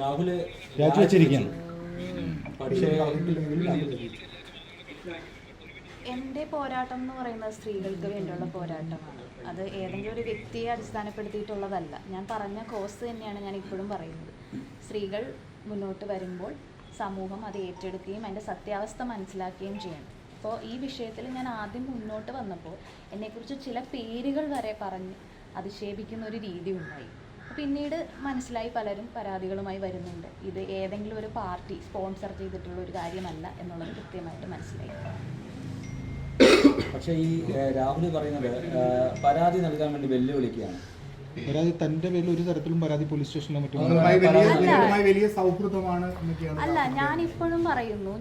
രാഹുല് രാജിവെച്ചിരിക്കുകയാണ്. പക്ഷേ എൻ്റെ പോരാട്ടം എന്ന് പറയുന്നത് സ്ത്രീകൾക്ക് വേണ്ടിയുള്ള പോരാട്ടമാണ്. അത് ഏതെങ്കിലും ഒരു വ്യക്തിയെ അടിസ്ഥാനപ്പെടുത്തിയിട്ടുള്ളതല്ല. ഞാൻ പറഞ്ഞ കോസ് തന്നെയാണ് ഞാൻ ഇപ്പോഴും പറയുന്നത്. സ്ത്രീകൾ മുന്നോട്ട് വരുമ്പോൾ സമൂഹം അത് ഏറ്റെടുക്കുകയും അതിൻ്റെ സത്യാവസ്ഥ മനസ്സിലാക്കുകയും ചെയ്യണം. അപ്പോൾ ഈ വിഷയത്തിൽ ഞാൻ ആദ്യം മുന്നോട്ട് വന്നപ്പോൾ എന്നെക്കുറിച്ച് ചില പേരുകൾ വരെ പറഞ്ഞ് അധിക്ഷേപിക്കുന്ന ഒരു രീതി ഉണ്ടായി. പിന്നീട് മനസ്സിലായി പലരും പരാതികളുമായി വരുന്നുണ്ട്. ഇത് ഏതെങ്കിലും ഒരു പാർട്ടി സ്പോൺസർ ചെയ്തിട്ടുള്ള ഒരു കാര്യമല്ല എന്നുള്ളത് കൃത്യമായിട്ട് മനസ്സിലായി. പക്ഷേ ഈ രാഹുൽ പറയുന്നത് പരാതി നൽകാൻ വേണ്ടി വെല്ലുവിളിക്കുകയാണ്. പരാതി തന്റെ പേരിൽ ഒരു തരത്തിലും പരാതി പോലീസ് സ്റ്റേഷനിലോ മറ്റോ വലിയ സൗഹൃദമാണ്. അല്ല, ഞാനിപ്പോഴും പറയുന്നു,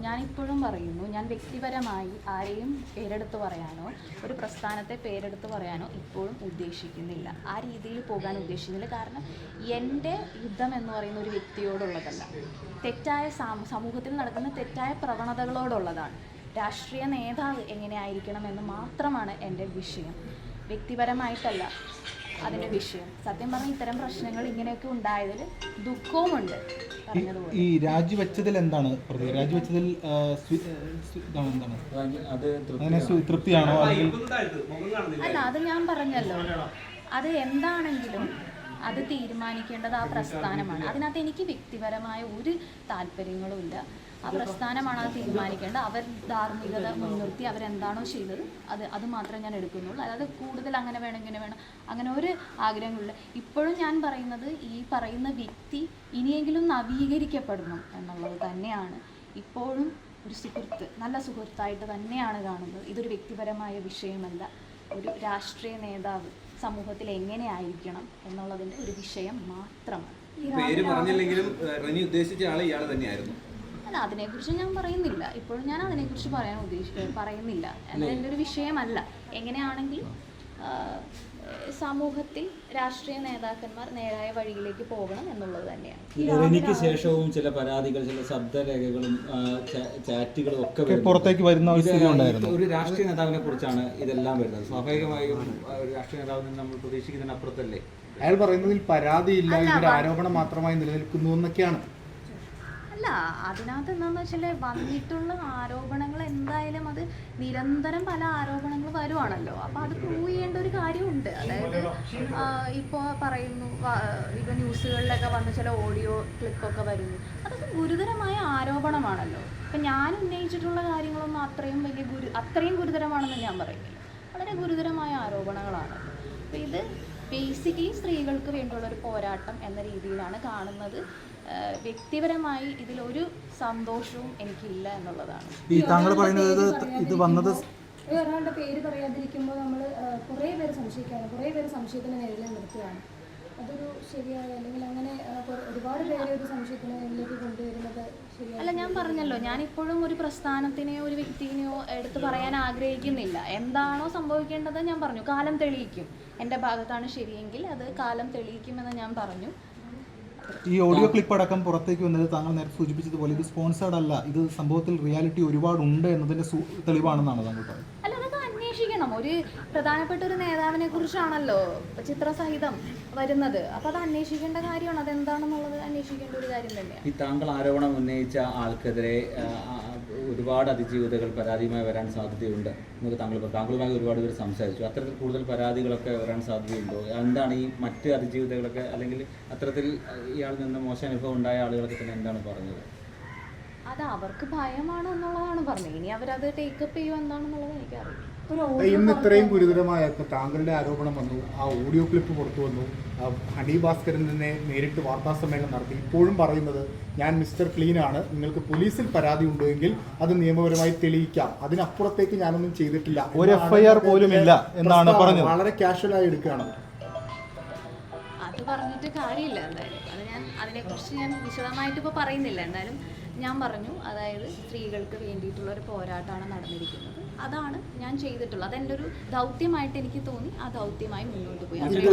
ഞാൻ വ്യക്തിപരമായി ആരെയും പേരെടുത്ത് പറയാനോ ഒരു പ്രസ്ഥാനത്തെ പേരെടുത്ത് പറയാനോ ഇപ്പോഴും ഉദ്ദേശിക്കുന്നില്ല. ആ രീതിയിൽ പോകാൻ ഉദ്ദേശിക്കുന്നില്ല. കാരണം എൻ്റെ യുദ്ധം എന്ന് പറയുന്ന ഒരു വ്യക്തിയോടുള്ളതല്ല, തെറ്റായ സമൂഹത്തിൽ നടക്കുന്ന തെറ്റായ പ്രവണതകളോടുള്ളതാണ്. രാഷ്ട്രീയ നേതാവ് എങ്ങനെയായിരിക്കണം എന്ന് മാത്രമാണ് എൻ്റെ വിഷയം, വ്യക്തിപരമായിട്ടല്ല അതിൻ്റെ വിഷയം. സത്യം പറഞ്ഞാൽ ഇത്തരം പ്രശ്നങ്ങൾ ഇങ്ങനെയൊക്കെ ഉണ്ടായതിൽ ദുഃഖവുമുണ്ട്. ഈ രാജിവെച്ചതിൽ എന്താണ് രാജിവെച്ചതിൽ തൃപ്തിയാണോ? അല്ല, അത് ഞാൻ പറഞ്ഞല്ലോ, അത് എന്താണെങ്കിലും അത് തീരുമാനിക്കേണ്ടത് ആ പ്രസ്ഥാനമാണ്. അതിനകത്ത് എനിക്ക് വ്യക്തിപരമായ ഒരു താല്പര്യങ്ങളും ഇല്ല. ആ പ്രസ്ഥാനമാണ് അത് തീരുമാനിക്കേണ്ടത്. അവർ ധാർമ്മികത മുൻനിർത്തി അവരെന്താണോ ചെയ്തത് അത് മാത്രമേ ഞാൻ എടുക്കുന്നുള്ളൂ. അതായത് കൂടുതൽ അങ്ങനെ വേണം ഇങ്ങനെ വേണം അങ്ങനെ ഒരു ആഗ്രഹങ്ങളില്ല. ഇപ്പോഴും ഞാൻ പറയുന്നത് ഈ പറയുന്ന വ്യക്തി ഇനിയെങ്കിലും നവീകരിക്കപ്പെടണം എന്നുള്ളത് തന്നെയാണ്. ഇപ്പോഴും ഒരു സുഹൃത്ത്, നല്ല സുഹൃത്തായിട്ട് തന്നെയാണ് കാണുന്നത്. ഇതൊരു വ്യക്തിപരമായ വിഷയമല്ല. ഒരു രാഷ്ട്രീയ നേതാവ് സമൂഹത്തിൽ എങ്ങനെ ആയിരിക്കണം എന്നുള്ളതിൻ്റെ ഒരു വിഷയം മാത്രമാണ്. പേര് പറഞ്ഞില്ലെങ്കിലും റെനി ഉദ്ദേശിച്ച ആൾ ഇയാൾ തന്നെയായിരുന്നു. അല്ല, അതിനെക്കുറിച്ച് ഞാൻ പറയുന്നില്ല. ഇപ്പോഴും ഞാൻ അതിനെക്കുറിച്ച് പറയുന്നില്ല. എൻ്റെ ഒരു വിഷയമല്ല. എങ്ങനെയാണെങ്കിലും സമൂഹത്തിൽ രാഷ്ട്രീയ നേതാക്കന്മാർ നേരായ വഴിയിലേക്ക് പോകണം എന്നുള്ളത് തന്നെയാണ്. റെനിക്ക് ശേഷവും ചില പരാതികൾ, ചില ശബ്ദരേഖകളും ചാറ്റുകളും ഒക്കെ പുറത്തേക്ക് വരുന്ന ഒരു രാഷ്ട്രീയ നേതാവിനെ കുറിച്ചാണ് ഇതെല്ലാം വരുന്നത്. സ്വാഭാവികമായും ഒരു രാഷ്ട്രീയ നേതാവിൽ നമ്മൾ പ്രതീക്ഷിക്കുന്നതിന് അപ്പുറത്തല്ലേ അയാൾ പറയുന്നതിൽ പരാതിയില്ല, ഇവരുടെ ആരോപണം മാത്രമായി നിലനിൽക്കുന്നു എന്നൊക്കെയാണ്. അല്ല, അതിനകത്ത് എന്താണെന്ന് വെച്ചാൽ വന്നിട്ടുള്ള ആരോപണങ്ങൾ എന്തായാലും അത് നിരന്തരം പല ആരോപണങ്ങൾ വരുവാണല്ലോ. അപ്പോൾ അത് പ്രൂവ് ചെയ്യേണ്ട ഒരു കാര്യമുണ്ട്. അതായത് ഇപ്പോൾ പറയുന്നു, ഇപ്പോൾ ന്യൂസുകളിലൊക്കെ വന്ന ചില ഓഡിയോ ക്ലിപ്പൊക്കെ വരുന്നു. അതൊക്കെ ഗുരുതരമായ ആരോപണമാണല്ലോ. ഇപ്പം ഞാൻ ഉന്നയിച്ചിട്ടുള്ള കാര്യങ്ങളൊന്നും അത്രയും ഗുരുതരമാണെന്ന് ഞാൻ പറയുന്നില്ല. വളരെ ഗുരുതരമായ ആരോപണങ്ങളാണല്ലോ. അപ്പോൾ ഇത് ബേസിക്കലി സ്ത്രീകൾക്ക് വേണ്ടിയുള്ള ഒരു പോരാട്ടം എന്ന രീതിയിലാണ് കാണുന്നത്. വ്യക്തിപരമായി ഇതിലൊരു സന്തോഷവും എനിക്കില്ല എന്നുള്ളതാണ്. ഈ താങ്കൾ പറയുന്നത് ഇത് വന്നത് ഒരാളുടെ പേര് പറയാതിരിക്കുമ്പോൾ നമ്മൾ കുറേ പേര് സംശയിക്കുകയാണ്, കുറേ പേര് സംശയത്തിന് നേരിൽ നിർത്തുകയാണ്. അതൊരു ശരിയായ, അല്ലെങ്കിൽ അങ്ങനെ ഒരുപാട് പേരെ ഒരു സംശയത്തിന് നേരിലേക്ക് കൊണ്ടുവരുന്നത് ശരിയാണ്. അല്ല, ഞാൻ പറഞ്ഞല്ലോ, ഞാനിപ്പോഴും ഒരു പ്രസ്ഥാനത്തിനെയോ ഒരു വ്യക്തിനെയോ എടുത്ത് പറയാൻ ആഗ്രഹിക്കുന്നില്ല. എന്താണോ സംഭവിക്കേണ്ടത് ഞാൻ പറഞ്ഞു. കാലം തെളിയിക്കും. എൻ്റെ ഭാഗത്താണ് ശരിയെങ്കിൽ അത് കാലം തെളിയിക്കുമെന്ന് ഞാൻ പറഞ്ഞു. ഈ ഓഡിയോ ക്ലിപ്പ് അടക്കം പുറത്തേക്ക് വന്നത് താങ്കൾ നേരത്തെ സൂചിപ്പിച്ചതുപോലെ ഇത് സ്പോൺസേർഡ് അല്ല, ഇത് സംഭവത്തിൽ റിയാലിറ്റി ഒരുപാടുണ്ട് എന്നതിന്റെ തെളിവാണെന്നാണ് താങ്കൾ പറയുന്നത്. അല്ല, അതൊക്കെ അന്വേഷിക്കണം. ഒരു പ്രധാനപ്പെട്ട ഒരു നേതാവിനെ കുറിച്ചാണല്ലോ ചിത്രസഹിതം വരുന്നത്. അപ്പോൾ അത് അന്വേഷിക്കേണ്ട കാര്യമാണ്. അതെന്താണെന്നുള്ളത് അന്വേഷിക്കേണ്ട ഒരു കാര്യം തന്നെയാണ്. ഈ താങ്കൾ ആരോപണം ഉന്നയിച്ച ആൾക്കെതിരെ ഒരുപാട് അതിജീവിതകൾ പരാതിയുമായി വരാൻ സാധ്യതയുണ്ട് എന്നൊക്കെ താങ്കളുമായി ഒരുപാട് പേര് സംസാരിച്ചു. അത്തരത്തിൽ കൂടുതൽ പരാതികളൊക്കെ വരാൻ സാധ്യതയുണ്ടോ? എന്താണ് ഈ മറ്റ് അതിജീവിതകളൊക്കെ, അല്ലെങ്കിൽ അത്തരത്തിൽ ഇയാളിൽ നിന്ന് മോശം അനുഭവം ഉണ്ടായ ആളുകളൊക്കെ തന്നെ എന്താണ് പറഞ്ഞത്? അത് അവർക്ക് ഭയമാണ് എന്നുള്ളതാണ് പറഞ്ഞത്. ഇനി അവരത് ടേക്കപ്പ് ചെയ്യുമോ എന്താണെന്നുള്ളത് എനിക്കറിയാം. ഇന്ന് ഇത്രയും ഗുരുതരമായ താങ്കളുടെ ആരോപണം വന്നു, ആ ഓഡിയോ ക്ലിപ്പ് പുറത്തു വന്നു, ഹണി ഭാസ്കരൻ തന്നെ നേരിട്ട് വാർത്താസമ്മേളനം നടത്തി. ഇപ്പോഴും പറയുന്നത് ഞാൻ മിസ്റ്റർ ക്ലീൻ ആണ്, നിങ്ങൾക്ക് പോലീസിൽ പരാതി ഉണ്ടെങ്കിൽ അത് നിയമപരമായി തെളിയിക്കാം, അതിനപ്പുറത്തേക്ക് ഞാനൊന്നും ചെയ്തിട്ടില്ല, ഒരു FIR പോലും ഇല്ല എന്നാണ് പറഞ്ഞത്. വളരെ കാഷ്വലായി എടുക്കുകയാണ്. അത് പറഞ്ഞിട്ട് കാര്യമില്ല. എന്തായാലും അതിനെക്കുറിച്ച് ഞാൻ വിശദമായിട്ട് ഇപ്പോൾ പറയുന്നില്ല. എന്തായാലും ഞാൻ പറഞ്ഞു, അതായത് സ്ത്രീകൾക്ക് വേണ്ടിയിട്ടുള്ള ഒരു പോരാട്ടമാണ് നടന്നിരിക്കുന്നത്. അതാണ് ഞാൻ ചെയ്തിട്ടുള്ളത്. അതെൻ്റെ ഒരു ദൗത്യമായിട്ട് എനിക്ക് തോന്നി. ആ ദൗത്യമായി മുന്നോട്ട് പോയി.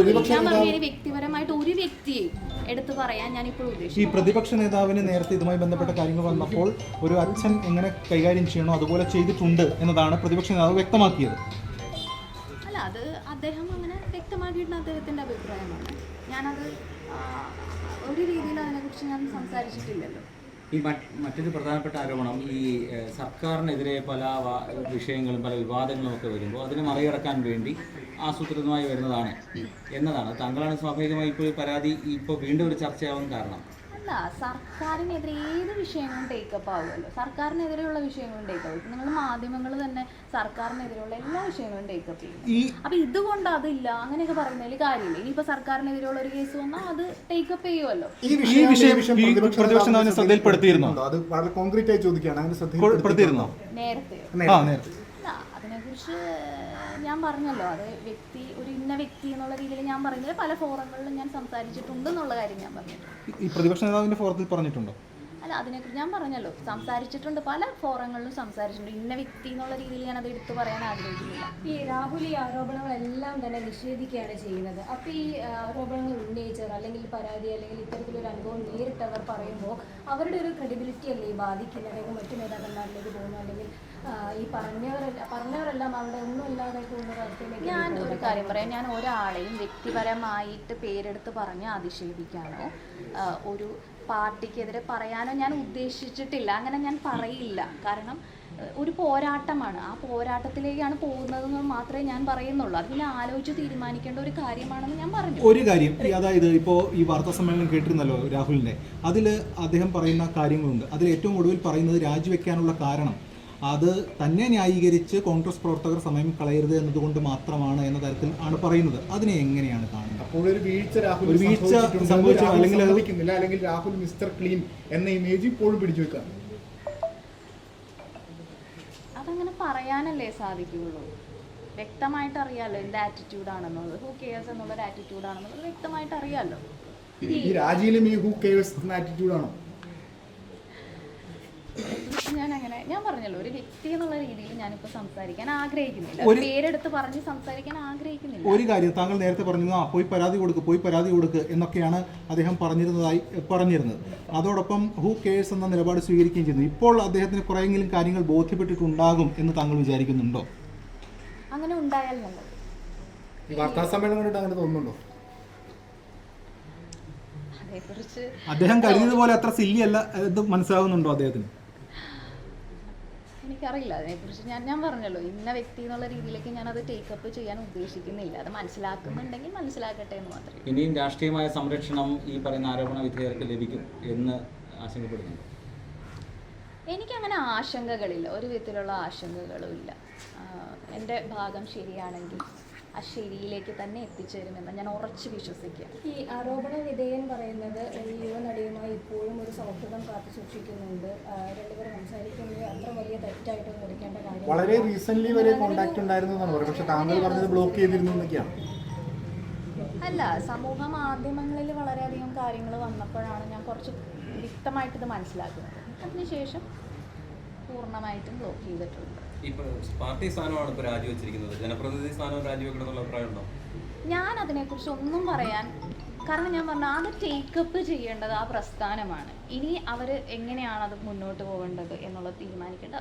ഞാൻ പറഞ്ഞു, വ്യക്തിപരമായിട്ട് ഒരു വ്യക്തിയെ എടുത്തു പറയാൻ ഞാൻ ഇപ്പോൾ ഉദ്ദേശിച്ചു. ഈ പ്രതിപക്ഷ നേതാവിന് നേരത്തെ ഇതുമായി ബന്ധപ്പെട്ട കാര്യങ്ങൾ വന്നപ്പോൾ ഒരു അച്ഛൻ എങ്ങനെ കൈകാര്യം ചെയ്യണോ അതുപോലെ ചെയ്തിട്ടുണ്ട് എന്നതാണ് പ്രതിപക്ഷ നേതാവ് വ്യക്തമാക്കിയത്. അല്ല, അത് അദ്ദേഹം അങ്ങനെ വ്യക്തമാക്കിയിട്ടുള്ള അദ്ദേഹത്തിൻ്റെ അഭിപ്രായമാണ്. ഞാനത് ഒരു രീതിയിലും അതിനെക്കുറിച്ച് ഞാൻ സംസാരിച്ചിട്ടില്ലല്ലോ. ഈ മറ്റൊരു പ്രധാനപ്പെട്ട ആരോപണം ഈ സർക്കാരിനെതിരെ പല വിഷയങ്ങളും പല വിവാദങ്ങളും ഒക്കെ വരുമ്പോൾ അതിനെ മറികടക്കാൻ വേണ്ടി ആസൂത്രിതമായി വരുന്നതാണ് എന്നതാണ്. താങ്കളാണ് സ്വാഭാവികമായി ഇപ്പോൾ ഈ പരാതി ഇപ്പോൾ വീണ്ടും ഒരു ചർച്ചയാവാൻ കാരണം. അല്ല, സർക്കാരിനെതിരെ ഏത് വിഷയങ്ങളും ടേക്കപ്പ് ആവുമല്ലോ. സർക്കാരിനെതിരെയുള്ള വിഷയങ്ങളും ടേക്കപ്പ് ചെയ്യും. നിങ്ങൾ മാധ്യമങ്ങൾ തന്നെ സർക്കാരിനെതിരെയുള്ള എല്ലാ വിഷയങ്ങളും ടേക്കപ്പ് ചെയ്യും. അപ്പം ഇതുകൊണ്ട് അതില്ല അങ്ങനെയൊക്കെ പറയുന്നതിൽ കാര്യമില്ല. ഇനിയിപ്പോൾ സർക്കാരിനെതിരെയുള്ള ഒരു കേസ് വന്നാൽ അത് ടേക്കപ്പ് ചെയ്യുമല്ലോ. ഈ വിഷയം പ്രതിപക്ഷ നേതാവിനെ ശ്രദ്ധയിൽപ്പെടുത്തിയിരുന്നോ? അത് വളരെ കോൺക്രീറ്റ് ആയി ചോദിക്കുകയാണ്. അങ്ങനെ ശ്രദ്ധയിൽപ്പെടുത്തിയിരുന്നോ നേരത്തെയോ? നേരത്തെ അല്ല, അതിനെക്കുറിച്ച് ഞാൻ പറഞ്ഞല്ലോ. അത് ഒരു ഇന്ന വ്യക്തി എന്നുള്ള രീതിയിൽ ഞാൻ പറയുന്നത് പല ഫോറങ്ങളിലും ഞാൻ സംസാരിച്ചിട്ടുണ്ട് എന്നുള്ള കാര്യം ഞാൻ പറഞ്ഞിട്ടുണ്ട്. ഈ പ്രതിപക്ഷ നേതാവിന്റെ ഫോറത്തിൽ പറഞ്ഞിട്ടുണ്ടോ? അല്ല, അതിനെക്കുറിച്ച് ഞാൻ പറഞ്ഞല്ലോ, സംസാരിച്ചിട്ടുണ്ട്, പല ഫോറങ്ങളിലും സംസാരിച്ചിട്ടുണ്ട്. ഇന്ന വ്യക്തി എന്നുള്ള രീതിയിൽ ഞാൻ അത് എടുത്തു പറയാൻ ആഗ്രഹിക്കുന്നില്ല. ഈ രാഹുൽ ഈ ആരോപണങ്ങളെല്ലാം തന്നെ നിഷേധിക്കുകയാണ് ചെയ്യുന്നത്. അപ്പോൾ ഈ ആരോപണങ്ങൾ ഉന്നയിച്ചവർ അല്ലെങ്കിൽ പരാതി അല്ലെങ്കിൽ ഇത്തരത്തിലൊരു അനുഭവം നേരിട്ടവർ പറയുമ്പോൾ അവരുടെ ഒരു ക്രെഡിബിലിറ്റി അല്ലേ ഈ ബാധിക്കുന്നത്? അല്ലെങ്കിൽ മറ്റു നേതാക്കന്മാരിലേക്ക് പോകുന്നു, അല്ലെങ്കിൽ ഈ പറഞ്ഞവരെല്ലാം അവിടെ ഒന്നും ഇല്ലാതെ പോകുന്ന അവസ്ഥയിലേക്ക്. ഞാൻ ഒരു കാര്യം പറയാം, ഞാൻ ഒരാളെയും വ്യക്തിപരമായിട്ട് പേരെടുത്ത് പറഞ്ഞ് അധിക്ഷേപിക്കാനോ ഒരു പാർട്ടിക്കെതിരെ പറയാനോ ഞാൻ ഉദ്ദേശിച്ചിട്ടില്ല. അങ്ങനെ ഞാൻ പറയില്ല. കാരണം ഒരു പോരാട്ടമാണ്, ആ പോരാട്ടത്തിലേക്കാണ് പോകുന്നതെന്ന് മാത്രമേ ഞാൻ പറയുന്നുള്ളൂ. അതിനെ ആലോചിച്ച് തീരുമാനിക്കേണ്ട ഒരു കാര്യമാണെന്ന് ഞാൻ പറഞ്ഞു. ഒരു കാര്യം, അതായത് ഇപ്പോൾ ഈ വാർത്താ സമ്മേളനം കേട്ടിരുന്നല്ലോ രാഹുലിൻ്റെ, അതിൽ അദ്ദേഹം പറയുന്ന കാര്യങ്ങളുണ്ട്. അതിൽ ഏറ്റവും ഒടുവിൽ പറയുന്നത് രാജിവെക്കാനുള്ള കാരണം അത് തന്നെ ന്യായീകരിച്ച് കോൺഗ്രസ് പ്രവർത്തകർ സമയം കളയരുത് എന്നതുകൊണ്ട് മാത്രമാണ് എന്ന തരത്തിൽ ആണ് പറയുന്നത്. അതിനെ എങ്ങനെയാണ് കാണുന്നത്? അപ്പോൾ ഒരു വീഴ്ച സംഭവിച്ച അല്ലെങ്കിൽ രാഹുൽ മിസ്റ്റർ ക്ലീൻ എന്ന ഇമേജ് ഇപ്പോഴും പിടിച്ചു വെക്കാം. അതങ്ങനെ പറയാനല്ലേ സാധിക്കുകയുള്ളൂ. വ്യക്തമായിട്ട് അറിയാമല്ലോ എന്ത് ആറ്റിറ്റ്യൂഡാണെന്നുള്ളത്. ഹൂ കെയേഴ്സ് എന്നുള്ളൊരു ആറ്റിറ്റ്യൂഡാണെന്നുള്ളത് വ്യക്തമായിട്ട് അറിയാമല്ലോ. ഈ രാജിയിലും ഈ ഹൂ കെയേഴ്സ് എന്ന ആറ്റിറ്റ്യൂഡാണോ? ഞാൻ പറഞ്ഞല്ലോ, ഒരു വ്യക്തി എന്നുള്ള രീതിയിൽ ഞാനിപ്പോൾ സംസാരിക്കാൻ ആഗ്രഹിക്കുന്നില്ല. പേരെടുത്ത് പറഞ്ഞ് സംസാരിക്കാൻ ആഗ്രഹിക്കുന്നില്ല. ഒരു കാര്യം, താങ്കൾ നേരത്തെ പറഞ്ഞിരുന്നു പോയി പരാതി കൊടുക്ക് എന്നൊക്കെയാണ് അദ്ദേഹം പറഞ്ഞിരുന്നത്. അതോടൊപ്പം ഹൂ കെയേഴ്സ് എന്ന നിലപാട് സ്വീകരിക്കുകയും ചെയ്യുന്നു. ഇപ്പോൾ അദ്ദേഹത്തിന് കുറെയെങ്കിലും കാര്യങ്ങൾ ബോധ്യപ്പെട്ടിട്ടുണ്ടാകും എന്ന് താങ്കൾ വിചാരിക്കുന്നുണ്ടോ? അങ്ങനെ ഉണ്ടായാൽ നല്ലത്. വാർത്താ സമ്മേളനം കണ്ടിട്ട് അങ്ങനെ തോന്നുന്നുണ്ടോ? അതേക്കുറിച്ച് അദ്ദേഹം കരുതിയത് പോലെ അത്ര സില്ലി അല്ല എന്ന് മനസ്സിലാകുന്നുണ്ടോ അദ്ദേഹത്തിന്? എനിക്കറിയില്ല അതിനെക്കുറിച്ച്. ഞാൻ പറഞ്ഞല്ലോ, ഇന്ന വ്യക്തി എന്നുള്ള രീതിയിലേക്ക് ഞാനത് ടേക്കപ്പ് ചെയ്യാൻ ഉദ്ദേശിക്കുന്നില്ല. അത് മനസ്സിലാക്കുന്നുണ്ടെങ്കിൽ മനസ്സിലാക്കട്ടെ എന്ന് മാത്രമേ. ഇനിയും രാഷ്ട്രീയമായ സംരക്ഷണം ഈ പറയുന്ന ആരോപണ വിധേയർക്ക് ലഭിക്കും എന്ന് ആശങ്കപ്പെടുന്നുണ്ട്. എനിക്കങ്ങനെ ആശങ്കകളില്ല, ഒരു വിധത്തിലുള്ള ആശങ്കകളും ഇല്ല. എൻ്റെ ഭാഗം ശരിയാണെങ്കിൽ ആ ശരിയിലേക്ക് തന്നെ എത്തിച്ചേരുമെന്ന് ഞാൻ ഉറച്ചു വിശ്വസിക്കുക. ഈ ആരോപണ വിധേയൻ പറയുന്നത് ഈ യുവനടിയുമായി ഇപ്പോഴും ഒരു സൗഹൃദം കാത്തു സൂക്ഷിക്കുന്നുണ്ട്. രണ്ടുപേരും സംസാരിക്കുന്നത് അത്ര വലിയ തെറ്റായിട്ടൊന്നും എടുക്കേണ്ട കാര്യം. വളരെ റീസെന്റ് വരെ കോൺടാക്ട് ഉണ്ടായിരുന്നു എന്നാണ് പറയുന്നത്. പക്ഷെ താങ്കൾ പറഞ്ഞത് ബ്ലോക്ക് ചെയ്തിരുന്നു എന്നൊക്കെയാണ്. അല്ല, സമൂഹ മാധ്യമങ്ങളിൽ വളരെയധികം കാര്യങ്ങൾ വന്നപ്പോഴാണ് ഞാൻ കുറച്ച് വ്യക്തമായിട്ട് ഇത് മനസ്സിലാക്കുന്നത്. അതിനുശേഷം പൂർണ്ണമായിട്ടും ബ്ലോക്ക് ചെയ്തിട്ടുണ്ട്. ഇപ്പോൾ പാർട്ടി സ്ഥാനമാണ് ഇപ്പോൾ രാജിവെച്ചിരിക്കുന്നത്. ജനപ്രതിനിധി സ്ഥാനം രാജിവെക്കണം എന്നുള്ള അഭിപ്രായം ഉണ്ടോ? ഞാൻ അതിനെക്കുറിച്ച് ഒന്നും പറയാൻ, കാരണം ഞാൻ പറഞ്ഞ അത് ടേക്കപ്പ് ചെയ്യേണ്ടത് ആ പ്രസ്ഥാനമാണ്. ഇനി അവർ എങ്ങനെയാണ് അത് മുന്നോട്ട് പോകേണ്ടത് എന്നുള്ളത് തീരുമാനിക്കേണ്ടത്